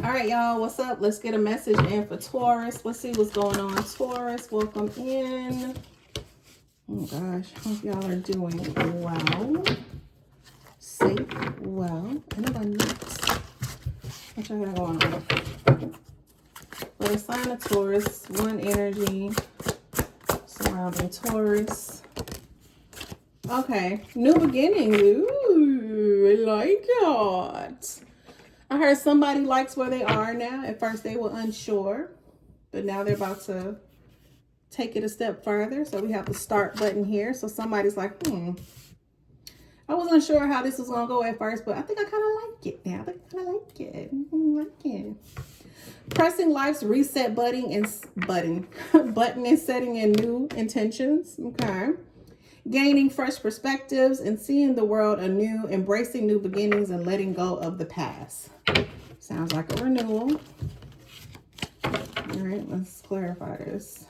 All right, y'all, what's up? Let's get a message in for Taurus. Let's see what's going on. Taurus, welcome in. Oh gosh, hope y'all are doing well, safe, well, and abundant. What y'all got going on? For the sign of Taurus, one energy surrounding Taurus. Okay, new beginnings. Ooh, I like it. I heard somebody likes where they are now. At first they were unsure, but now they're about to take it a step further. So we have the start button here. So somebody's like, I wasn't sure how this was going to go at first, but I think I kind of like it now. I think I like it. I like it. Pressing life's reset button and setting in new intentions. Okay. Gaining fresh perspectives and seeing the world anew, embracing new beginnings and letting go of the past. Sounds like a renewal. All right, let's clarify this.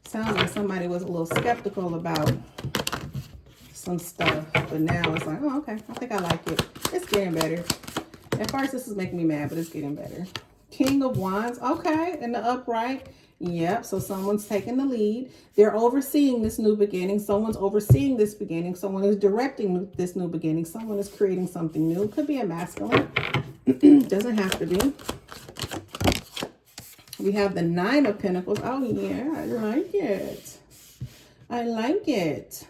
Sounds like somebody was a little skeptical about some stuff, but now it's like, oh, okay, I think I like it. It's getting better. At first, this is making me mad, but it's getting better. King of Wands, okay, in the upright. Yep, so someone's taking the lead. They're overseeing this new beginning. Someone's overseeing this beginning. Someone is directing this new beginning. Someone is creating something new. Could be a masculine. Doesn't have to be. We have the Nine of Pentacles. Oh, yeah, I like it. I like it.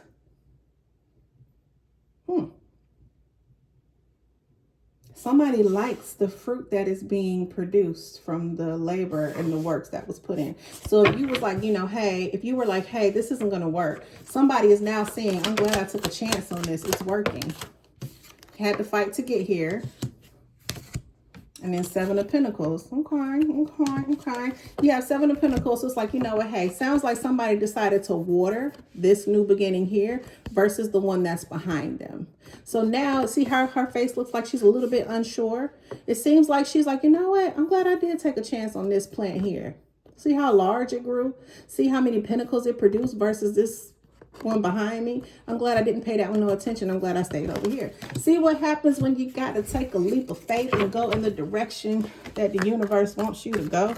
Somebody likes the fruit that is being produced from the labor and the works that was put in. So if you was like, hey, if you were like, hey, this isn't going to work. Somebody is now saying, I'm glad I took a chance on this. It's working. Had to fight to get here. And then Seven of Pentacles. Okay. You have Seven of Pentacles. So it's like, you know what? Hey, sounds like somebody decided to water this new beginning here versus the one that's behind them. So now, see how her face looks like she's a little bit unsure? It seems like she's like, you know what? I'm glad I did take a chance on this plant here. See how large it grew? See how many pentacles it produced versus this one behind me? I'm glad I didn't pay that one no attention. I'm glad I stayed over here. See what happens when you got to take a leap of faith and go in the direction that the universe wants you to go.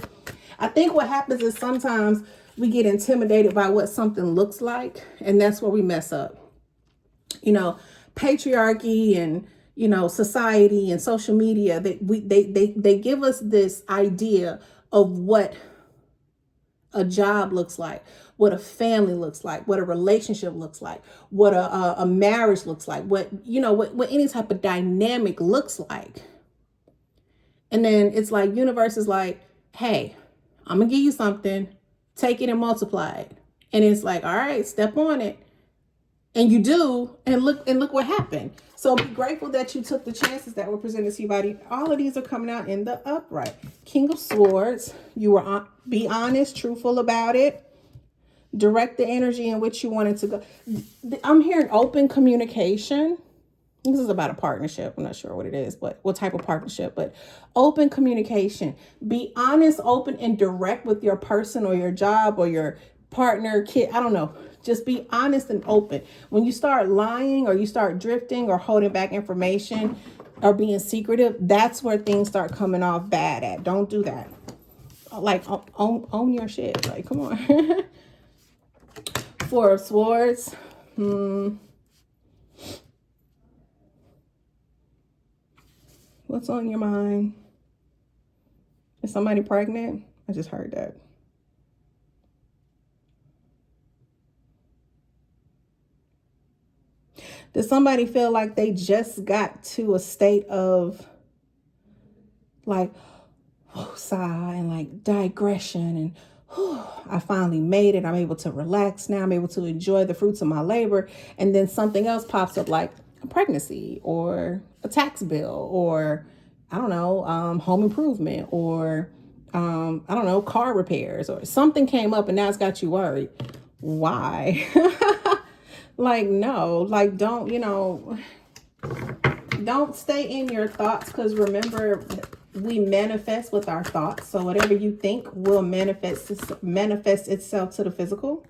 I think what happens is sometimes we get intimidated by what something looks like, and that's where we mess up. Patriarchy and society and social media, they give us this idea of what a job looks like, what a family looks like, what a relationship looks like, what a marriage looks like, what any type of dynamic looks like. And then it's like universe is like, hey, I'm gonna give you something, take it and multiply it. And it's like, all right, step on it. And you do, and look what happened. So be grateful that you took the chances that were presented to you by all of these are coming out in the upright. King of Swords, you were be honest, truthful about it. Direct the energy in which you wanted to go. I'm hearing open communication. This is about a partnership. I'm not sure what it is, but what type of partnership, but open communication. Be honest, open, and direct with your person or your job or your partner, kid. I don't know. Just be honest and open. When you start lying or you start drifting or holding back information or being secretive, that's where things start coming off bad at. Don't do that. Like, own your shit. Like, come on. Four of Swords. What's on your mind? Is somebody pregnant? I just heard that. Does somebody feel like they just got to a state of like, sigh and like digression and I finally made it. I'm able to relax now. I'm able to enjoy the fruits of my labor. And then something else pops up like a pregnancy or a tax bill or, I don't know, home improvement or, I don't know, car repairs or something came up and now it's got you worried. Why? Like, no, like, don't stay in your thoughts, because remember, we manifest with our thoughts. So whatever you think will manifest itself to the physical.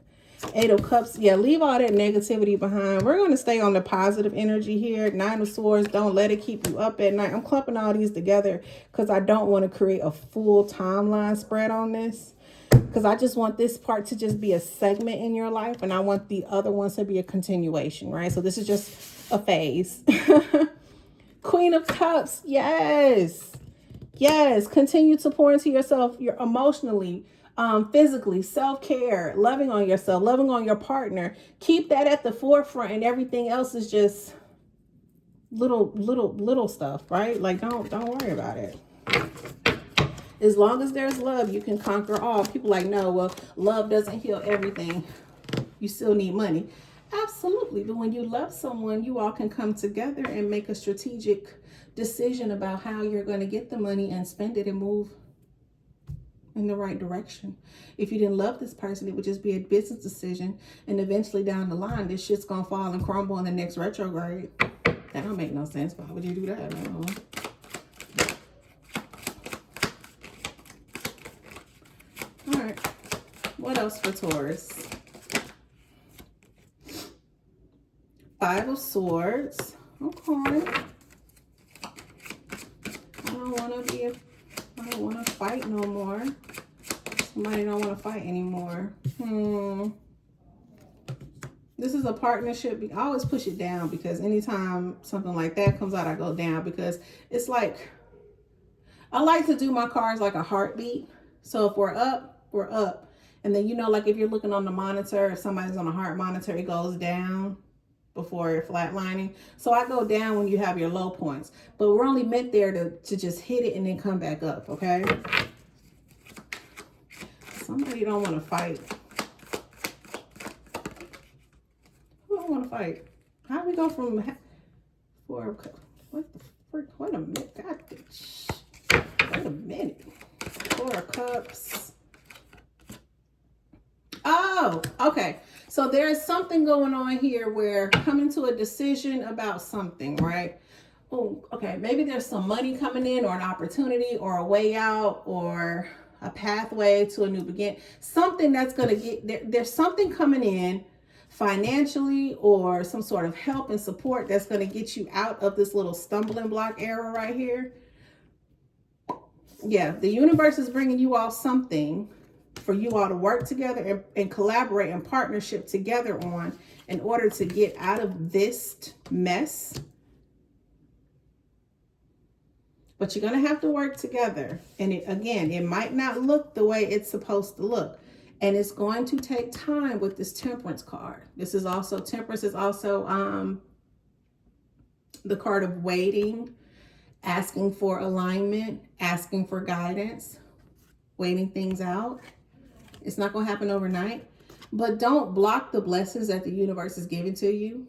Eight of Cups. Yeah, leave all that negativity behind. We're going to stay on the positive energy here. Nine of Swords. Don't let it keep you up at night. I'm clumping all these together because I don't want to create a full timeline spread on this. Because I just want this part to just be a segment in your life. And I want the other ones to be a continuation, right? So this is just a phase. Queen of Cups. Yes. Yes. Continue to pour into yourself. You're emotionally, physically, self-care, loving on yourself, loving on your partner. Keep that at the forefront, and everything else is just little stuff, right? Like don't worry about it. As long as there's love, you can conquer all. People like, no, well, love doesn't heal everything. You still need money. Absolutely. But when you love someone, you all can come together and make a strategic decision about how you're going to get the money and spend it and move in the right direction. If you didn't love this person, it would just be a business decision. And eventually down the line, this shit's going to fall and crumble in the next retrograde. That don't make no sense. Why would you do that? No. All right. What else for Taurus? Five of Swords. Okay. I don't want to fight no more. Somebody don't want to fight anymore. This is a partnership. I always push it down because anytime something like that comes out, I go down because it's like, I like to do my cards like a heartbeat. So if we're up, we're up. And then, you know, like if you're looking on the monitor, if somebody's on a heart monitor, it goes down before you're flatlining. So I go down when you have your low points. But we're only meant there to just hit it and then come back up, okay? Somebody don't want to fight. Who don't want to fight? How do we go from four? What the frick? Wait a minute. Wait a minute. Four of Cups. Oh, okay. So there's something going on here where coming to a decision about something, right? Oh, okay. Maybe there's some money coming in or an opportunity or a way out or a pathway to a new beginning. Something that's going to get, there's something coming in financially or some sort of help and support that's going to get you out of this little stumbling block era right here. Yeah, the universe is bringing you all something for you all to work together and collaborate and partnership together on in order to get out of this mess. But you're going to have to work together. And again, it might not look the way it's supposed to look. And it's going to take time with this Temperance card. This is also, Temperance is also the card of waiting, asking for alignment, asking for guidance, waiting things out. It's not going to happen overnight. But don't block the blessings that the universe is giving to you.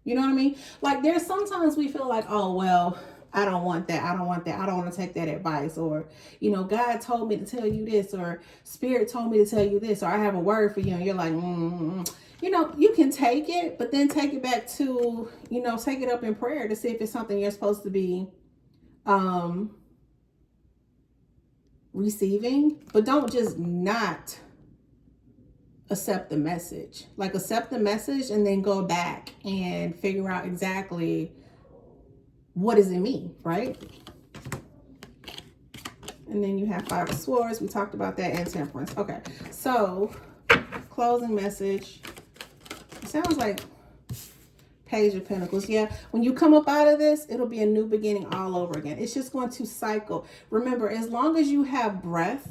You know what I mean? Like there's sometimes we feel like, oh, well, I don't want that. I don't want that. I don't want to take that advice. Or, you know, God told me to tell you this, or Spirit told me to tell you this, or I have a word for you. And you're like, you know, you can take it, but then take it back to, you know, take it up in prayer to see if it's something you're supposed to be receiving. But don't just not accept the message. Like accept the message and then go back and figure out exactly what does it mean, right? And then you have Five of Swords. We talked about that, and Temperance. Okay, so closing message. It sounds like Page of Pentacles. Yeah, when you come up out of this, it'll be a new beginning all over again. It's just going to cycle. Remember, as long as you have breath,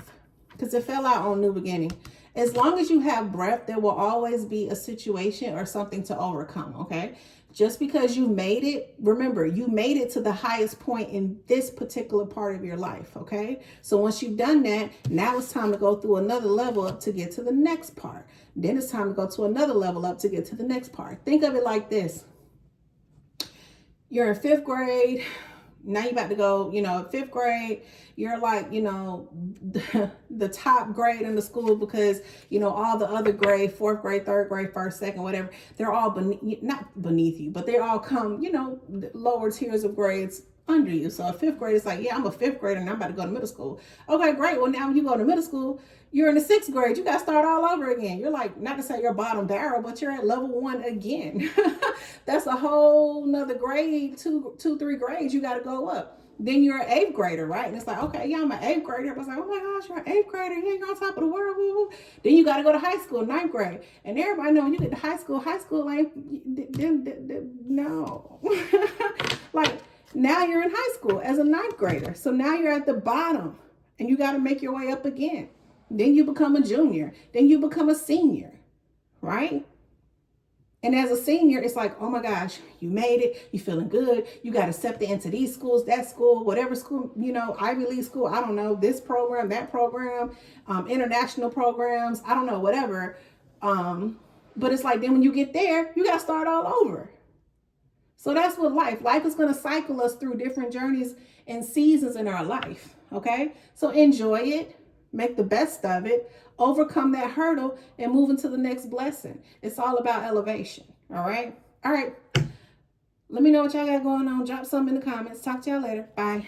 because it fell out on new beginning, as long as you have breath, there will always be a situation or something to overcome, okay? Just because you made it, remember, you made it to the highest point in this particular part of your life, okay? So once you've done that, now it's time to go through another level up to get to the next part. Then it's time to go to another level up to get to the next part. Think of it like this. You're in 5th grade. Now you're about to go, you know, 5th grade, you're like, you know, the top grade in the school because, you know, all the other grade, 4th grade, 3rd grade, 1st, 2nd, whatever, they're all not beneath you, but they all come, you know, lower tiers of grades under you. So a fifth grade is like, yeah, I'm a fifth grader and I'm about to go to middle school. Okay, great. Well, now when you go to middle school, you're in the sixth grade. You got to start all over again. You're like, not to say you're bottom barrel, but you're at level 1 again. That's a whole nother grade, two, 3 grades you got to go up. Then you're an eighth grader, right? And it's like, okay, yeah, I'm an eighth grader. Everybody's like, oh my gosh, you're an eighth grader. You ain't on top of the world. Woo, woo. Then you got to go to high school, ninth grade. And everybody know when you get to high school ain't, no. Like, now you're in high school as a ninth grader. So now you're at the bottom and you got to make your way up again. Then you become a junior. Then you become a senior, right? And as a senior, it's like, oh my gosh, you made it. You're feeling good. You got accepted into these schools, that school, whatever school, you know, Ivy League school. I don't know, this program, that program, international programs. I don't know, whatever. But it's like, then when you get there, you got to start all over. So that's what life is going to cycle us through different journeys and seasons in our life. Okay. So enjoy it, make the best of it, overcome that hurdle and move into the next blessing. It's all about elevation. All right. All right. Let me know what y'all got going on. Drop something in the comments. Talk to y'all later. Bye.